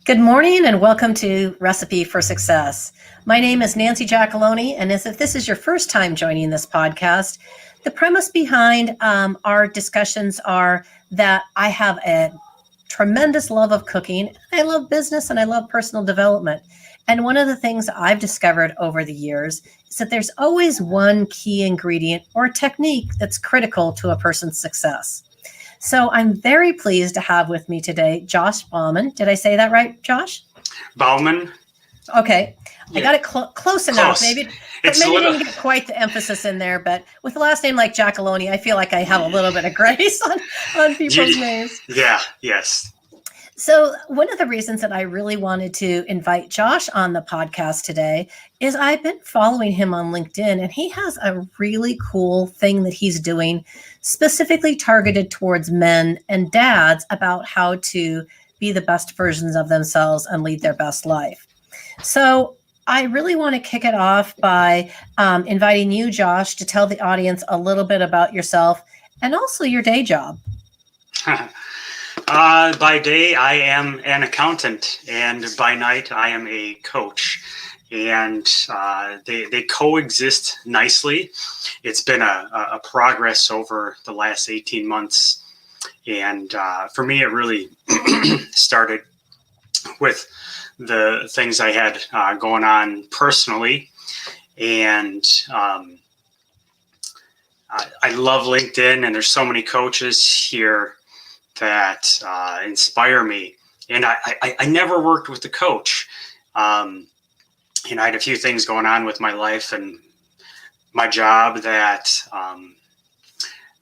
Good morning and welcome to Recipe for Success. My name is Nancy Giacalone, and if this is your first time joining this podcast, the premise behind our discussions are that I have a tremendous love of cooking, I love business, and I love personal development. And one of the things I've discovered over the years is that there's always one key ingredient or technique that's critical to a person's success. So I'm very pleased to have with me today Josh Baumann. Did I say that right, Josh? Baumann. Okay. Yeah. I got it close enough. Maybe didn't get quite the emphasis in there, but with a last name like Giacalone, I feel like I have a little bit of grace on people's names. Yeah, yes. So one of the reasons that I really wanted to invite Josh on the podcast today is I've been following him on LinkedIn, and he has a really cool thing that he's doing specifically targeted towards men and dads about how to be the best versions of themselves and lead their best life. So I really want to kick it off by inviting you, Josh, to tell the audience a little bit about yourself and also your day job. By day, I am an accountant, and by night, I am a coach. And they coexist nicely. It's been a progress over the last 18 months. And for me, it really started with the things I had going on personally. And I love LinkedIn, and there's so many coaches here that inspire me. And I never worked with a coach. And I had a few things going on with my life and my job that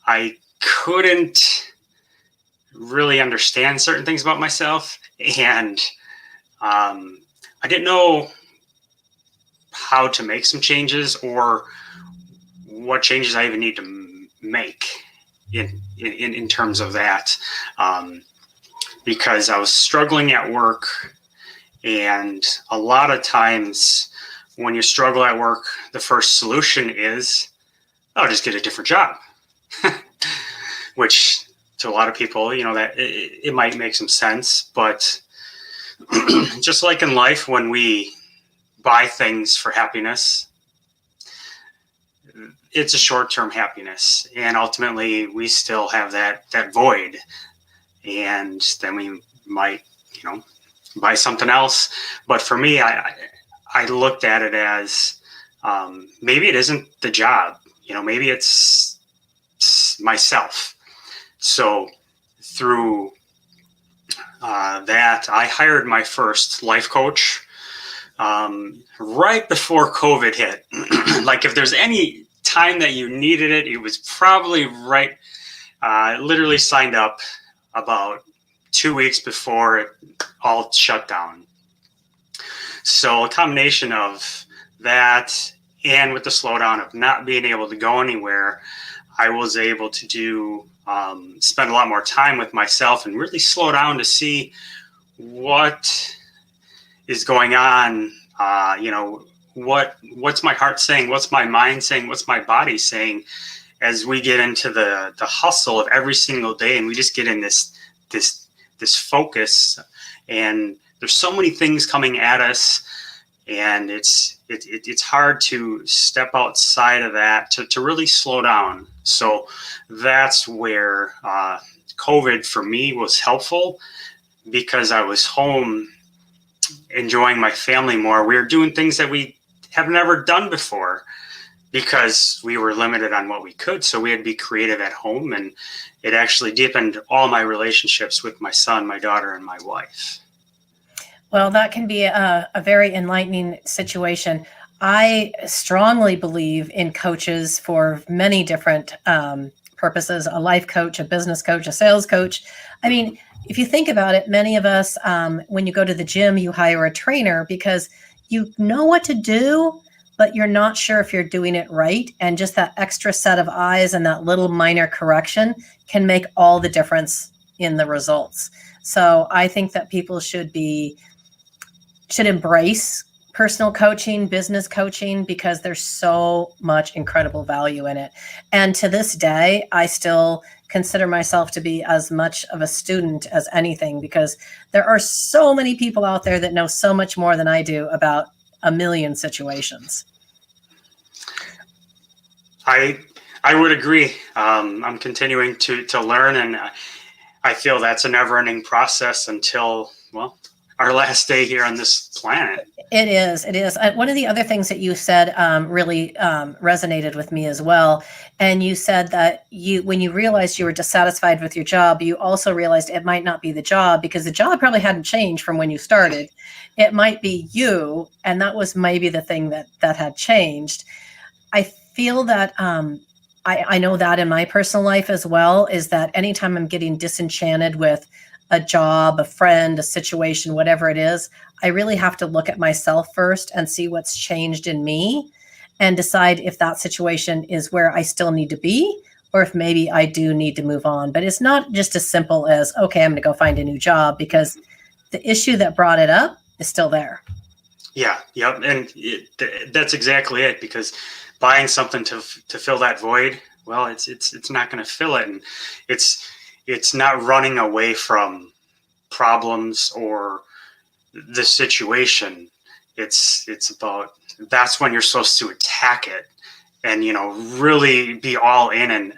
I couldn't really understand certain things about myself. And I didn't know how to make some changes or what changes I even need to make in terms of that, because I was struggling at work. And a lot of times when you struggle at work, the first solution is, just get a different job, which to a lot of people, that it might make some sense. But just like in life, when we buy things for happiness, it's a short-term happiness, and ultimately we still have that void, and then we might, buy something else. But for me, I looked at it as maybe it isn't the job, maybe it's myself. So through that, I hired my first life coach right before COVID hit. Like, if there's any time that you needed it, it was probably right. Literally signed up about 2 weeks before it all shut down. So a combination of that, and with the slowdown of not being able to go anywhere, I was able to spend a lot more time with myself and really slow down to see what is going on. What's my heart saying? What's my mind saying? What's my body saying? As we get into the hustle of every single day, and we just get in this focus, and there's so many things coming at us, and it's hard to step outside of that to really slow down. So that's where COVID for me was helpful, because I was home enjoying my family more. We were doing things that we have never done before because we were limited on what we could. So we had to be creative at home, and it actually deepened all my relationships with my son, my daughter, and my wife. Well, that can be a very enlightening situation. I strongly believe in coaches for many different purposes: a life coach, a business coach, a sales coach. I mean, if you think about it, many of us, when you go to the gym, you hire a trainer because you know what to do, but you're not sure if you're doing it right. And just that extra set of eyes and that little minor correction can make all the difference in the results. So I think that people should embrace personal coaching, business coaching, because there's so much incredible value in it. And to this day, I still consider myself to be as much of a student as anything, because there are so many people out there that know so much more than I do about a million situations. I would agree. I'm continuing to learn, and I feel that's a never-ending process until, well, our last day here on this planet. It is. It is. One of the other things that you said really resonated with me as well. And you said that when you realized you were dissatisfied with your job, you also realized it might not be the job, because the job probably hadn't changed from when you started. It might be you, and that was maybe the thing that had changed. I feel that I know that in my personal life as well, is that anytime I'm getting disenchanted with a job, a friend, a situation, whatever it is, I really have to look at myself first and see what's changed in me and decide if that situation is where I still need to be, or if maybe I do need to move on. But it's not just as simple as, okay, I'm going to go find a new job, because the issue that brought it up is still there. Yeah. Yep. And that's exactly it, because buying something to fill that void, well, it's not going to fill it. And it's not running away from problems or the situation. It's about, that's when you're supposed to attack it and, really be all in and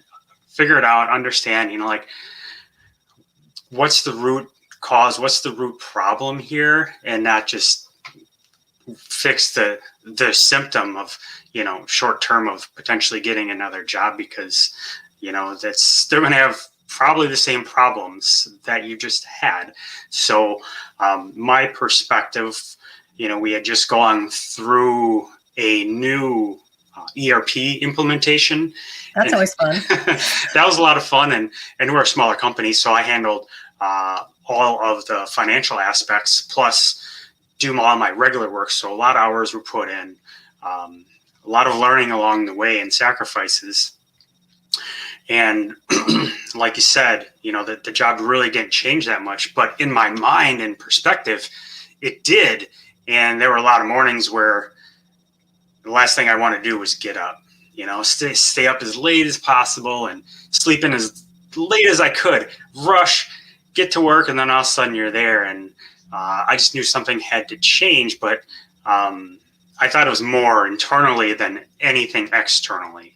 figure it out, understand, like, what's the root cause, what's the root problem here, and not just fix the symptom of, short term of potentially getting another job, because, they're going to have probably the same problems that you just had. So my perspective, we had just gone through a new ERP implementation. That's always fun. That was a lot of fun. And we're a smaller company, so I handled all of the financial aspects, plus do all my regular work. So a lot of hours were put in, a lot of learning along the way and sacrifices. And like you said, that the job really didn't change that much, but in my mind and perspective, it did. And there were a lot of mornings where the last thing I wanted to do was get up, stay up as late as possible and sleep in as late as I could, rush, get to work, and then all of a sudden you're there. And I just knew something had to change, but I thought it was more internally than anything externally.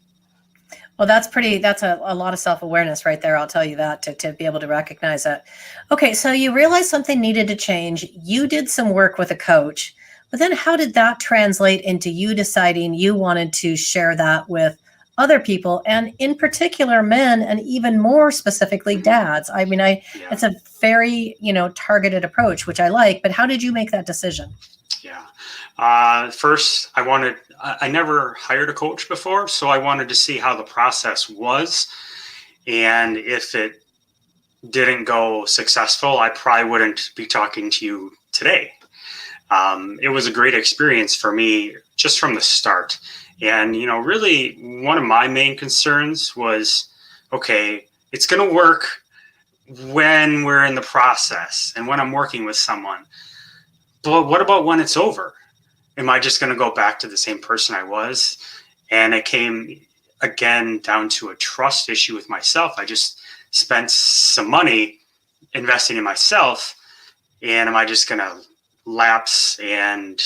Well, that's a lot of self-awareness right there. I'll tell you that, to be able to recognize that. Okay, so you realized something needed to change. You did some work with a coach, but then how did that translate into you deciding you wanted to share that with other people, and in particular men, and even more specifically dads? I mean, it's a very, targeted approach, which I like, but how did you make that decision? Yeah. First, I never hired a coach before, so I wanted to see how the process was. And if it didn't go successful, I probably wouldn't be talking to you today. It was a great experience for me just from the start. And, really one of my main concerns was, okay, it's going to work when we're in the process and when I'm working with someone. But what about when it's over? Am I just going to go back to the same person I was? And it came again down to a trust issue with myself. I just spent some money investing in myself, and am I just going to lapse and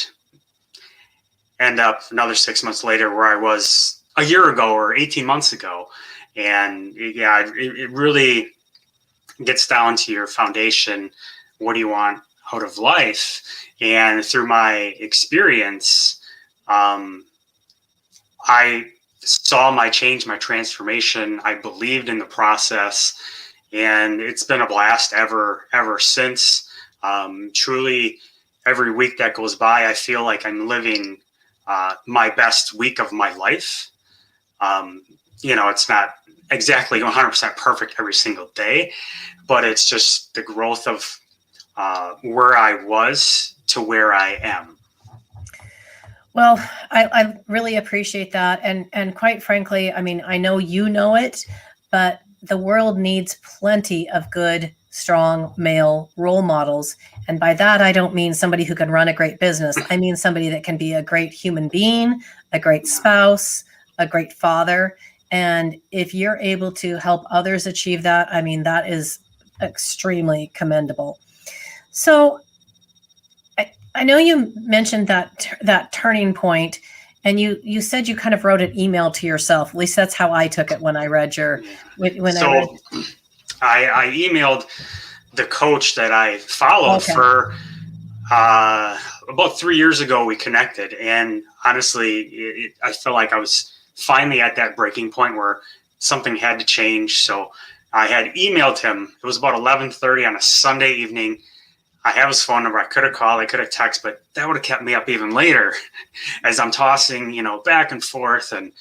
end up another 6 months later where I was a year ago or 18 months ago? And yeah, it really gets down to your foundation. What do you want out of life? And through my experience, I saw my change, my transformation. I believed in the process, and it's been a blast ever since. Truly, every week that goes by, I feel like I'm living my best week of my life. It's not exactly 100% perfect every single day, but it's just the growth of where I was to where I am. Well, I really appreciate that. And quite frankly, I mean, I know you know it, but the world needs plenty of good, strong male role models. And by that, I don't mean somebody who can run a great business. I mean somebody that can be a great human being, a great spouse, a great father. And if you're able to help others achieve that, I mean, that is extremely commendable. So I know you mentioned that turning point, and you said you kind of wrote an email to yourself. At least that's how I took it when I read your when I read. So I emailed the coach that I followed for about 3 years ago. We connected, and honestly, I felt like I was finally at that breaking point where something had to change. So I had emailed him. It was about 11:30 on a Sunday evening. I have his phone number. I could have called, I could have texted, but that would have kept me up even later as I'm tossing, back and forth and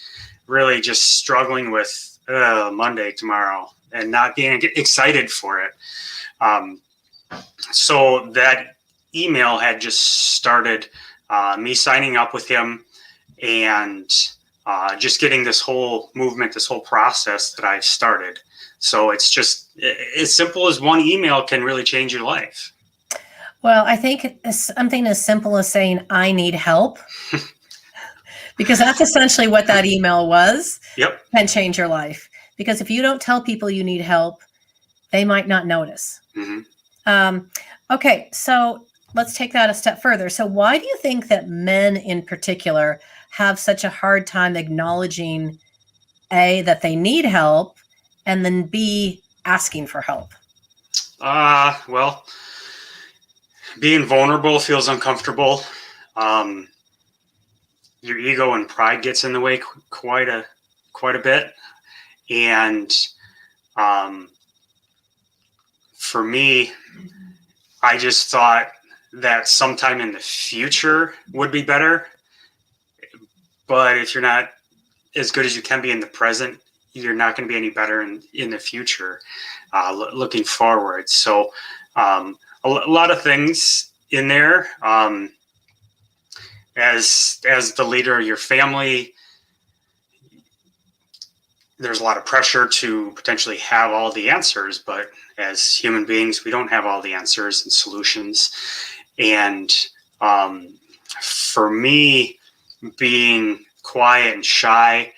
really just struggling with Monday tomorrow and not being excited for it. So that email had just started me signing up with him and just getting this whole movement, this whole process that I started. So it's just as simple as one email can really change your life. Well, I think something as simple as saying, I need help, because that's essentially what that email was. Yep. Can change your life. Because if you don't tell people you need help, they might not notice. Mm-hmm. Okay, so let's take that a step further. So why do you think that men in particular have such a hard time acknowledging, A, that they need help, and then B, asking for help? Well, being vulnerable feels uncomfortable. Your ego and pride gets in the way quite a bit. And for me, I just thought that sometime in the future would be better. But if you're not as good as you can be in the present, you're not going to be any better in the future, looking forward. So a lot of things in there. As the leader of your family, there's a lot of pressure to potentially have all the answers, but as human beings, we don't have all the answers and solutions. And for me, being quiet and shy,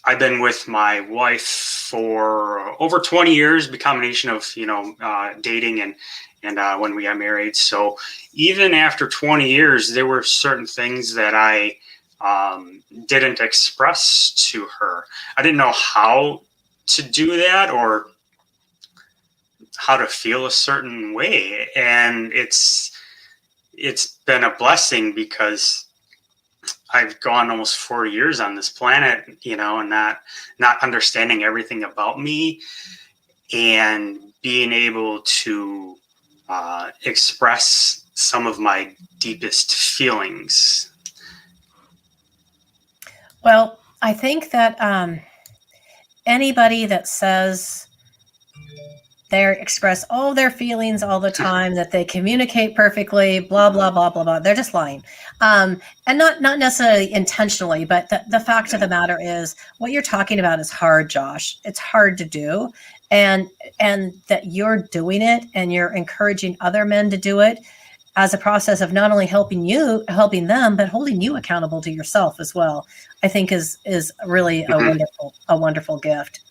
I've been with my wife for over 20 years, a combination of, dating and when we got married. So even after 20 years, there were certain things that I didn't express to her. I didn't know how to do that or how to feel a certain way. And it's been a blessing because I've gone almost 40 years on this planet, and not understanding everything about me and being able to express some of my deepest feelings. Well, I think that anybody that says they express all their feelings all the time, that they communicate perfectly, blah, blah, blah, blah, blah, they're just lying. And not necessarily intentionally, but the fact of the matter is what you're talking about is hard, Josh. It's hard to do. And that you're doing it and you're encouraging other men to do it as a process of not only helping them, but holding you accountable to yourself as well, I think is really a wonderful gift.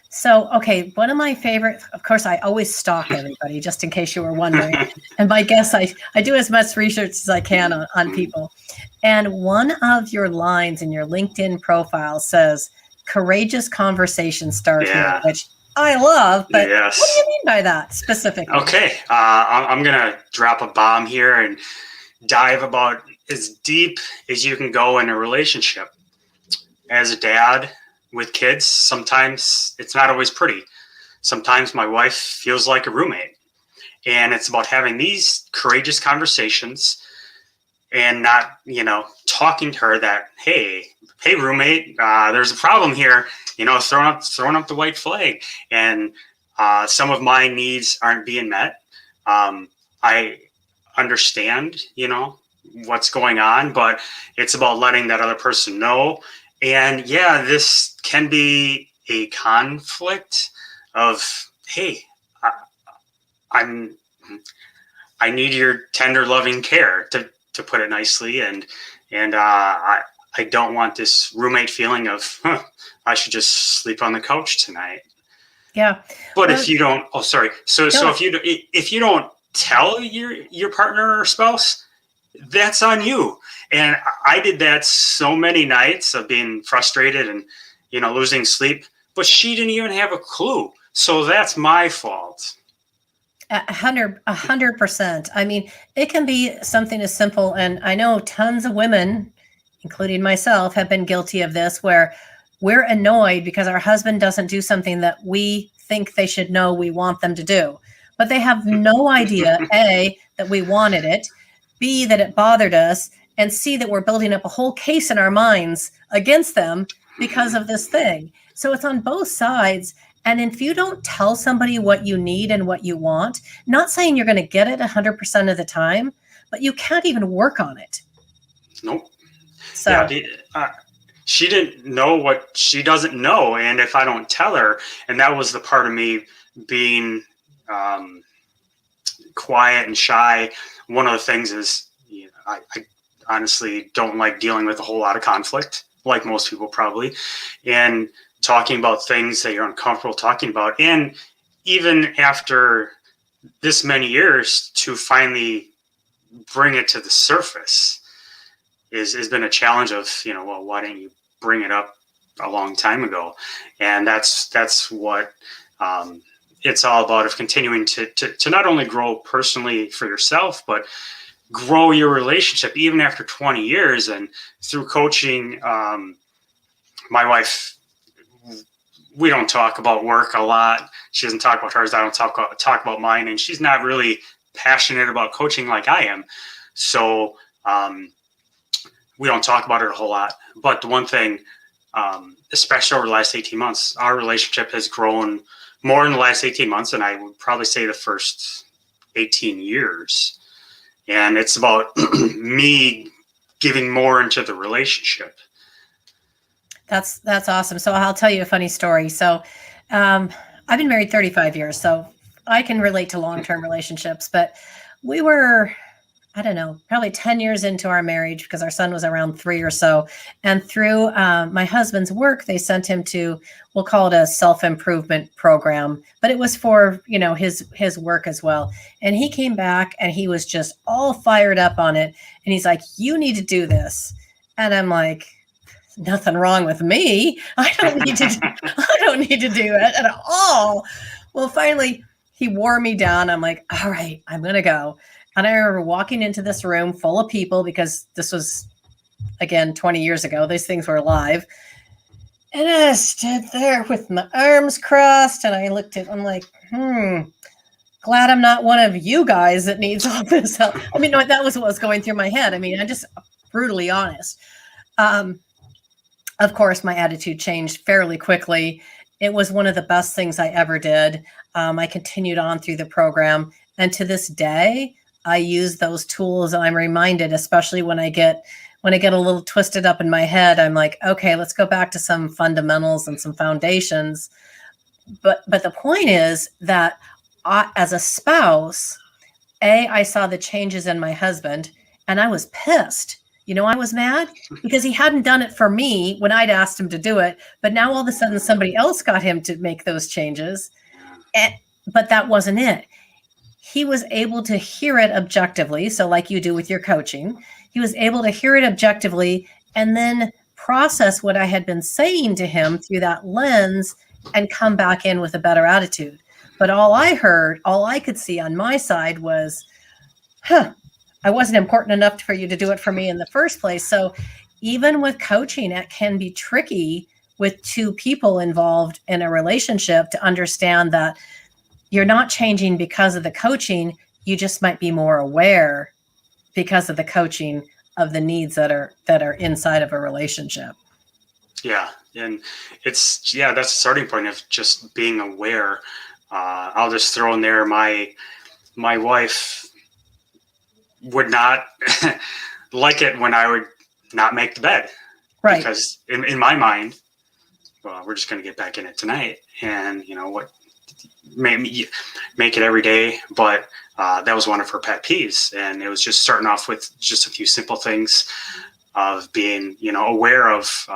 So, okay, one of my favorite, of course, I always stalk everybody, just in case you were wondering. And by guess, I do as much research as I can on people. And one of your lines in your LinkedIn profile says, courageous conversations start here, which I love, but yes. What do you mean by that specifically? Okay, I'm going to drop a bomb here and dive about as deep as you can go in a relationship. As a dad with kids, sometimes it's not always pretty. Sometimes my wife feels like a roommate. And it's about having these courageous conversations and not, talking to her that, hey roommate, there's a problem here, throwing up the white flag. And some of my needs aren't being met. I understand, what's going on, but it's about letting that other person know. And yeah, this can be a conflict of, hey, I need your tender, loving care, to put it nicely, and I I don't want this roommate feeling of, I should just sleep on the couch tonight. Yeah. But Well, if you don't, oh, sorry. So no, if you don't tell your partner or spouse, that's on you. And I did that so many nights of being frustrated and, losing sleep, but she didn't even have a clue. So that's my fault. 100%. I mean, it can be something as simple, and I know tons of women, including myself, have been guilty of this, where we're annoyed because our husband doesn't do something that we think they should know we want them to do. But they have no idea, A, that we wanted it, B, that it bothered us, and C, that we're building up a whole case in our minds against them because of this thing. So it's on both sides. And if you don't tell somebody what you need and what you want, not saying you're going to get it 100% of the time, but you can't even work on it. Nope. So yeah, she didn't know what she doesn't know. And if I don't tell her, and that was the part of me being quiet and shy. One of the things is, I honestly don't like dealing with a whole lot of conflict, like most people probably, and talking about things that you're uncomfortable talking about. And even after this many years, to finally bring it to the surface has been a challenge of, well, why didn't you bring it up a long time ago? And that's what it's all about, of continuing to not only grow personally for yourself, but grow your relationship even after 20 years. And through coaching, my wife, we don't talk about work a lot. She doesn't talk about hers. I don't talk about mine. And she's not really passionate about coaching like I am. So we don't talk about it a whole lot. But the one thing, especially over the last 18 months, our relationship has grown more in the last 18 months. And I would probably say the first 18 years. And it's about me giving more into the relationship. that's awesome. So I'll tell you a funny story. So I've been married 35 years, so I can relate to long-term relationships. But we were, I don't know, probably 10 years into our marriage, because our son was around 3 or so. And through my husband's work, they sent him to, we'll call it a self-improvement program, but it was for, his work as well. And he came back and he was just all fired up on it. And he's like, you need to do this. And I'm like, nothing wrong with me. I don't need to do it at all. Well, finally he wore me down. I'm like, all right, I'm going to go. And I remember walking into this room full of people, because this was, again, 20 years ago. These things were live. And I stood there with my arms crossed, and I looked at, I'm like, glad I'm not one of you guys that needs all this help. I mean, no, that was what was going through my head. I mean, I'm just brutally honest. Of course, my attitude changed fairly quickly. It was one of the best things I ever did. I continued on through the program. And to this day, I use those tools, and I'm reminded, especially when I get a little twisted up in my head, I'm like, okay, let's go back to some fundamentals and some foundations. But the point is that as a spouse, I saw the changes in my husband, and I was pissed. I was mad because he hadn't done it for me when I'd asked him to do it. But now all of a sudden somebody else got him to make those changes. But that wasn't it. He was able to hear it objectively. So like you do with your coaching, he was able to hear it objectively and then process what I had been saying to him through that lens and come back in with a better attitude. But all I could see on my side was, I wasn't important enough for you to do it for me in the first place. So even with coaching, it can be tricky with two people involved in a relationship to understand that you're not changing because of the coaching. You just might be more aware because of the coaching of the needs that are inside of a relationship. Yeah. And that's a starting point of just being aware. I'll just throw in there, my wife would not like it when I would not make the bed. Right. Because in my mind, well, we're just going to get back in it tonight. And what, make it every day. But that was one of her pet peeves. And it was just starting off with just a few simple things. of being, aware of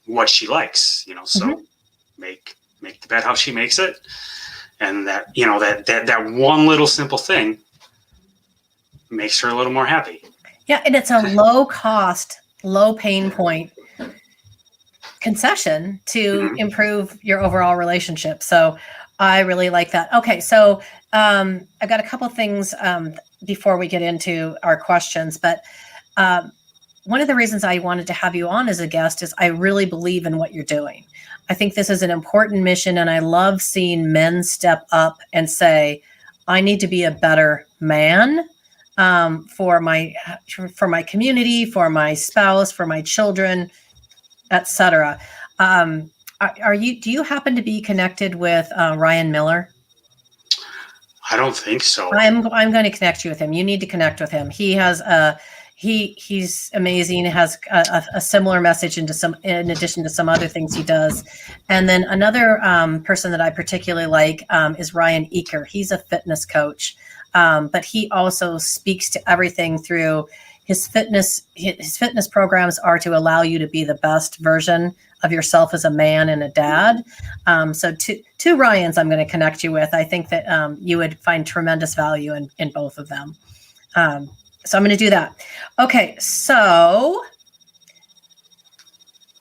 what she likes, so Mhm. make the bed how she makes it. And that, that one little simple thing makes her a little more happy. Yeah, and it's a low cost, low pain point concession to Mhm. improve your overall relationship. So I really like that. Okay, so I've got a couple things before we get into our questions, but one of the reasons I wanted to have you on as a guest is I really believe in what you're doing. I think this is an important mission, and I love seeing men step up and say, I need to be a better man for my community, for my spouse, for my children, etc. Are you? Do you happen to be connected with Ryan Miller? I don't think so. I'm going to connect you with him. You need to connect with him. He has he's amazing. Has a similar message in addition to some other things he does. And then another person that I particularly like is Ryan Eaker. He's a fitness coach, but he also speaks to everything through his fitness. His fitness programs are to allow you to be the best version of yourself as a man and a dad. So two Ryans I'm going to connect you with. I think that you would find tremendous value in both of them. So I'm going to do that. Okay, so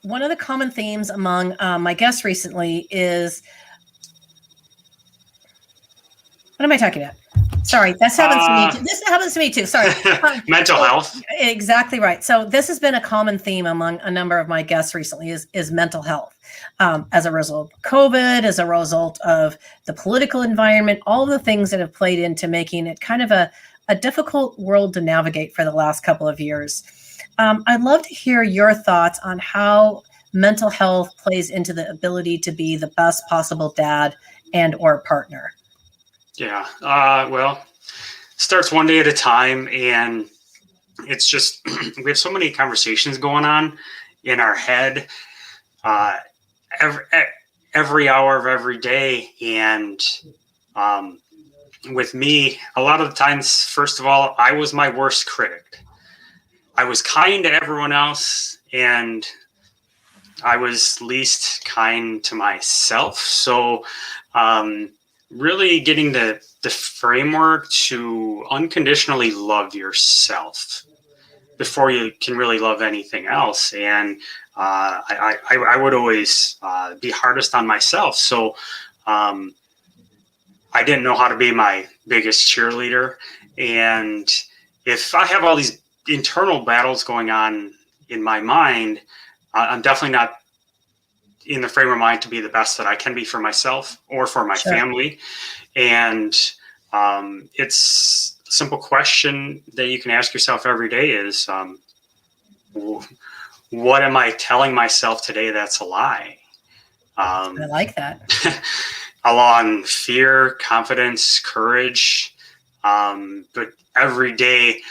one of the common themes among my guests recently is, what am I talking about? Sorry, this happens to me. This happens to me too. Sorry. Mental health. Exactly right. So this has been a common theme among a number of my guests recently is mental health. As a result of COVID, as a result of the political environment, all the things that have played into making it kind of a difficult world to navigate for the last couple of years. I'd love to hear your thoughts on how mental health plays into the ability to be the best possible dad and or partner. Yeah. Well, starts one day at a time, and it's just we have so many conversations going on in our head every hour of every day, and with me, a lot of the times, first of all, I was my worst critic. I was kind to everyone else, and I was least kind to myself. So really getting the framework to unconditionally love yourself before you can really love anything else. And I would always be hardest on myself. So I didn't know how to be my biggest cheerleader. And if I have all these internal battles going on in my mind, I'm definitely not in the frame of mind to be the best that I can be for myself or for my family. And it's a simple question that you can ask yourself every day is, what am I telling myself today that's a lie? I like that. Along fear, confidence, courage. But every day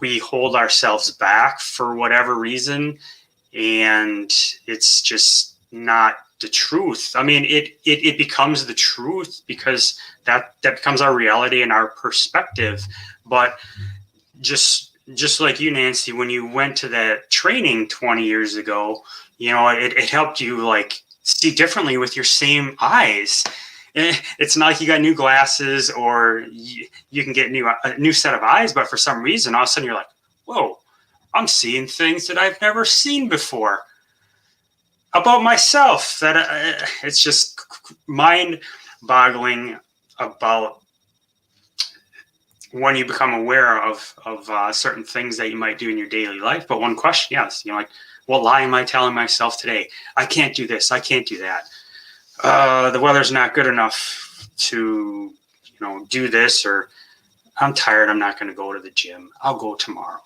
we hold ourselves back for whatever reason, and it's just not the truth. I mean, it becomes the truth because that becomes our reality and our perspective. But just like you, Nancy, when you went to that training 20 years ago, it helped you like see differently with your same eyes. It's not like you got new glasses or you can get a new set of eyes, but for some reason, all of a sudden you're like, whoa, I'm seeing things that I've never seen before about myself. That it's just mind-boggling about when you become aware of certain things that you might do in your daily life. But one question, yes, like, what lie am I telling myself today? I can't do this. I can't do that. The weather's not good enough to, do this, or I'm tired. I'm not going to go to the gym. I'll go tomorrow.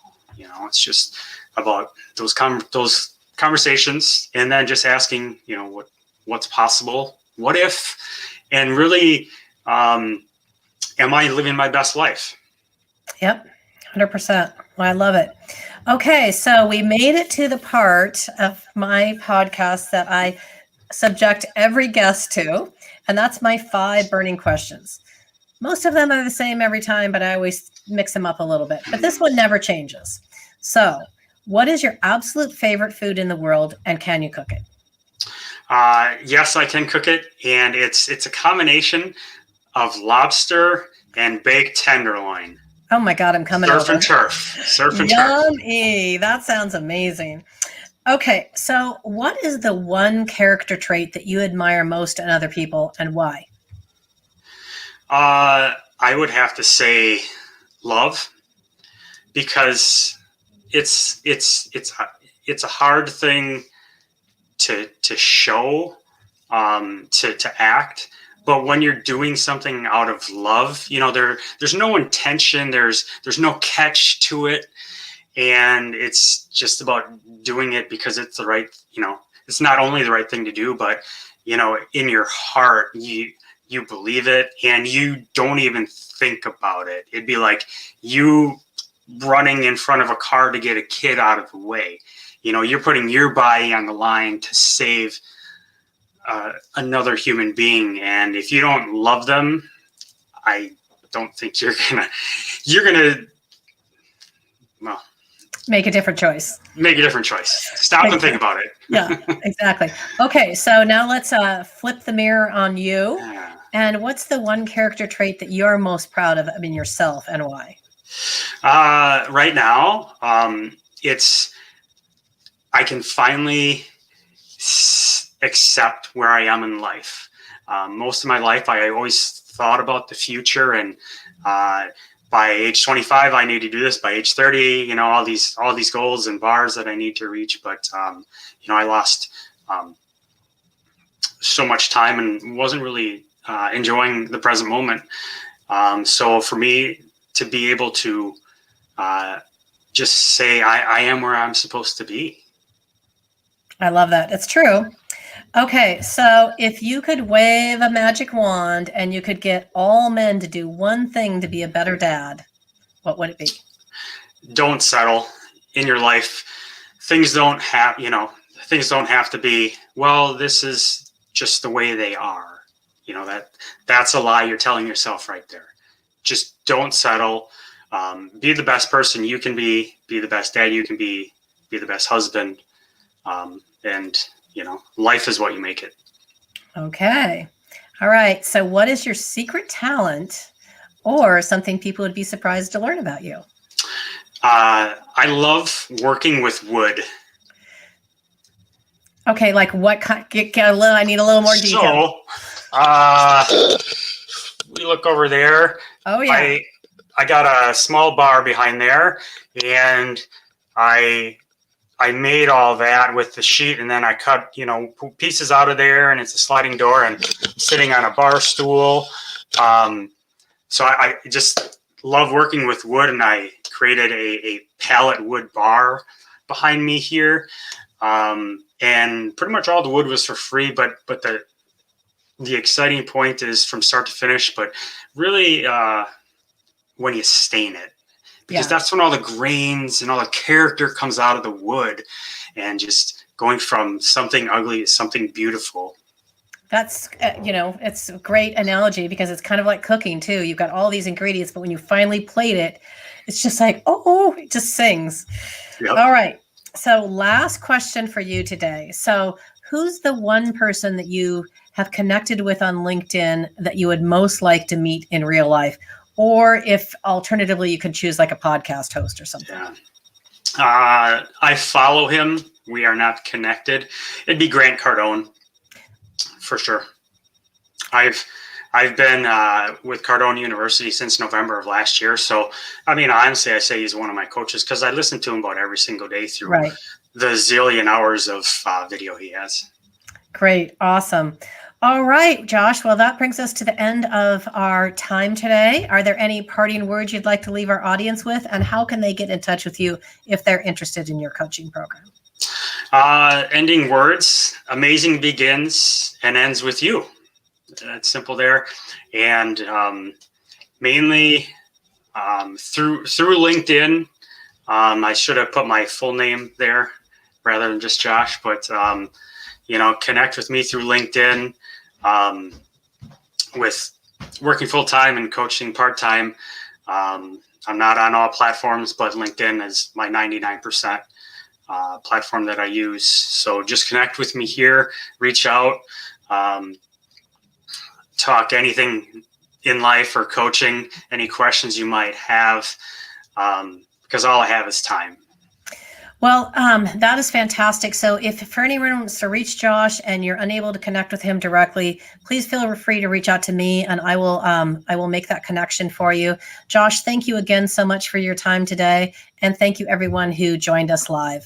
It's just about those conversations, and then just asking, what's possible, what if, and really, am I living my best life? Yep, 100%. Well, I love it. Okay, so we made it to the part of my podcast that I subject every guest to, and that's my 5 burning questions. Most of them are the same every time, but I always mix them up a little bit. But this one never changes. So, What is your absolute favorite food in the world, and can you cook it? Yes, I can cook it, and it's a combination of lobster and baked tenderloin. Oh my God, I'm coming Surf over. and turf. Surf and turf. Yummy. That sounds amazing. Okay, so what is the one character trait that you admire most in other people, and why? I would have to say love, because it's a hard thing to show, to act. But when you're doing something out of love, there's no intention, there's no catch to it, and it's just about doing it because it's the right, it's not only the right thing to do, but in your heart you believe it, and you don't even think about it. It'd be like you running in front of a car to get a kid out of the way. You're putting your body on the line to save another human being, and if you don't love them, I don't think you're gonna well, Make a different choice. make a different choice. Stop and think about it. Yeah, exactly. Okay, so now let's flip the mirror on you. And what's the one character trait that you're most proud of, yourself, and why? Right now, it's I can finally accept where I am in life. Most of my life, I always thought about the future, and by age 25, I need to do this. By age 30, all these goals and bars that I need to reach. But I lost so much time and wasn't really enjoying the present moment. So for me to be able to just say I am where I'm supposed to be. I love that. It's true. Okay, so if you could wave a magic wand and you could get all men to do one thing to be a better dad, what would it be? Don't settle in your life. Things don't have to be, well, this is just the way they are. That's a lie you're telling yourself right there. Just don't settle. Be the best person you can be the best dad you can be the best husband. And life is what you make it. Okay. All right. So what is your secret talent, or something people would be surprised to learn about you? I love working with wood. Okay. Like what kind? I need a little more detail. So, we look over there. Oh yeah. I got a small bar behind there, and I made all that with the sheet, and then I cut, pieces out of there, and it's a sliding door, and I'm sitting on a bar stool. So I just love working with wood, and I created a pallet wood bar behind me here. And pretty much all the wood was for free, but the exciting point is from start to finish, but really when you stain it. Because that's when all the grains and all the character comes out of the wood, and just going from something ugly to something beautiful. That's, it's a great analogy, because it's kind of like cooking too. You've got all these ingredients, but when you finally plate it, it's just like, oh, it just sings. Yep. All right. So last question for you today. So who's the one person that you have connected with on LinkedIn that you would most like to meet in real life? Or if alternatively, you could choose like a podcast host or something. Yeah. I follow him. We are not connected. It'd be Grant Cardone, for sure. I've been with Cardone University since November of last year. So, honestly, I say he's one of my coaches, because I listen to him about every single day through the zillion hours of video he has. Great. Awesome. All right, Josh. Well, that brings us to the end of our time today. Are there any parting words you'd like to leave our audience with? And how can they get in touch with you if they're interested in your coaching program? Ending words. Amazing begins and ends with you. That's simple there. And mainly through LinkedIn. I should have put my full name there rather than just Josh, but connect with me through LinkedIn. With working full-time and coaching part-time, I'm not on all platforms, but LinkedIn is my 99%. platform that I use. So just connect with me here, reach out, talk anything in life or coaching, any questions you might have, because all I have is time. Well, that is fantastic. So if for anyone wants to reach Josh and you're unable to connect with him directly, please feel free to reach out to me, and I will make that connection for you. Josh, thank you again so much for your time today. And thank you everyone who joined us live.